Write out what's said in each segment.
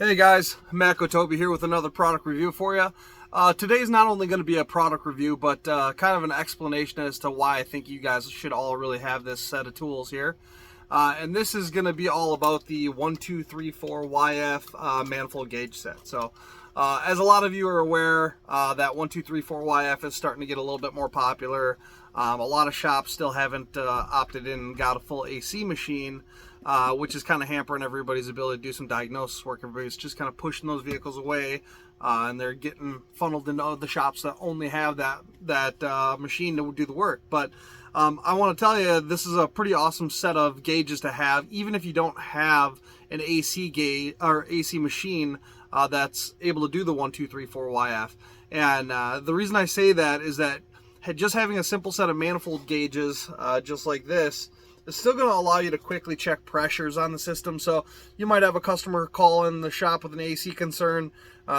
Hey guys, Matt Toby here with another product review for you. Today's not only going to be a product review, but kind of an explanation as to why I think you guys should all really have this set of tools here. And this is going to be all about the 1234yf manifold gauge set. So as a lot of you are aware, that 1234yf is starting to get a little bit more popular. A lot of shops still haven't opted in and got a full AC machine, which is kind of hampering everybody's ability to do some diagnosis work. Everybody's just kind of pushing those vehicles away, and they're getting funneled into the shops that only have that machine to do the work. But I want to tell you, this is a pretty awesome set of gauges to have, even if you don't have an AC gauge or AC machine that's able to do the 1234yf. And the reason I say that is that just having a simple set of manifold gauges just like this is still going to allow you to quickly check pressures on the system. So you might have a customer call in the shop with an AC concern.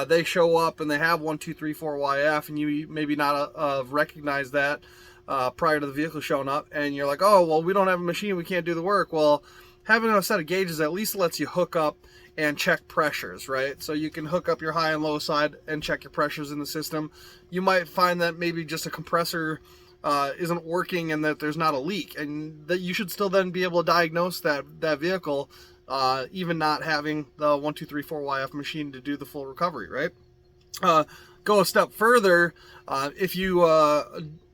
They show up and they have 1234yf, and you maybe not recognize that prior to the vehicle showing up, and you're like, oh, well, we don't have a machine, we can't do the work. Well, having a set of gauges at least lets you hook up and check pressures, right? So you can hook up your high and low side and check your pressures in the system. You might find that maybe just a compressor isn't working and that there's not a leak, and that you should still then be able to diagnose that vehicle, even not having the 1234yf machine to do the full recovery, right? Go a step further, if you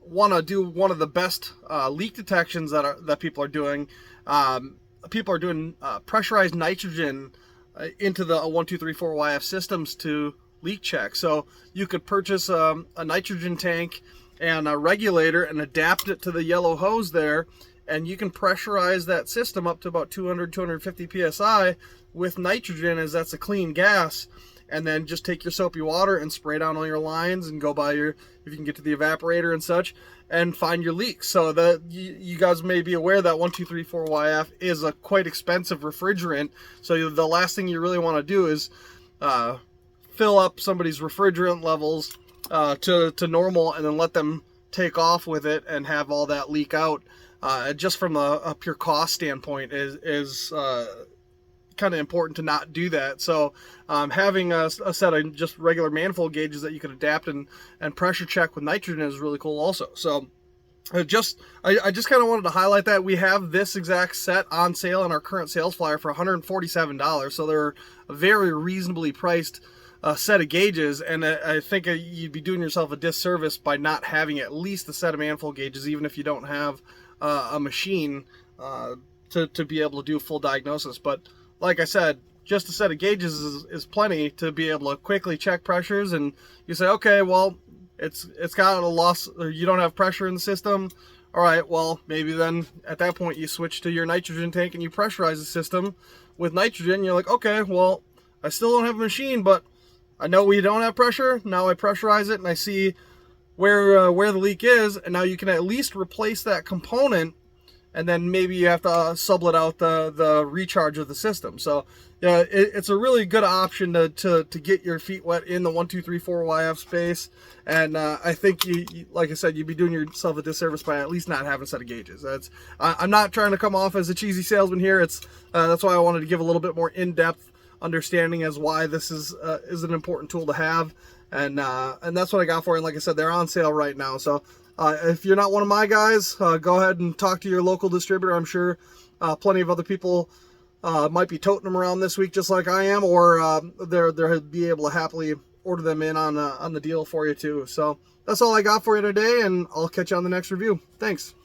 want to do one of the best leak detections that people are doing. People are doing pressurized nitrogen into the 1234yf systems to leak check. So you could purchase a nitrogen tank and a regulator and adapt it to the yellow hose there, and you can pressurize that system up to about 250 psi with nitrogen, as that's a clean gas, and then just take your soapy water and spray down all your lines and go by if you can get to the evaporator and such, and find your leaks. So that you guys may be aware that 1234yf is a quite expensive refrigerant. So the last thing you really want to do is fill up somebody's refrigerant levels to normal and then let them take off with it and have all that leak out. Just from a pure cost standpoint is kind of important to not do that. So having a set of just regular manifold gauges that you can adapt and pressure check with nitrogen is really cool also. So I just kind of wanted to highlight that we have this exact set on sale in our current sales flyer for $147. So they're a very reasonably priced set of gauges, and I think you'd be doing yourself a disservice by not having at least a set of manifold gauges, even if you don't have a machine to be able to do a full diagnosis. But like I said, just a set of gauges is plenty to be able to quickly check pressures, and you say, okay, well, it's got a loss, or you don't have pressure in the system. All right, well, maybe then at that point you switch to your nitrogen tank and you pressurize the system with nitrogen. You're like, okay, well, I still don't have a machine, but I know we don't have pressure. Now I pressurize it and I see where the leak is, and now you can at least replace that component, and then maybe you have to sublet out the recharge of the system. So yeah, it's a really good option to get your feet wet in the 1234yf space. And I think you, like I said, you'd be doing yourself a disservice by at least not having a set of gauges. I'm not trying to come off as a cheesy salesman here. That's why I wanted to give a little bit more in-depth understanding as why this is an important tool to have, and that's what I got for you. And like I said, they're on sale right now. So if you're not one of my guys, go ahead and talk to your local distributor. I'm sure plenty of other people might be toting them around this week just like I am, or they'll be able to happily order them in on the deal for you too. So that's all I got for you today, and I'll catch you on the next review. Thanks.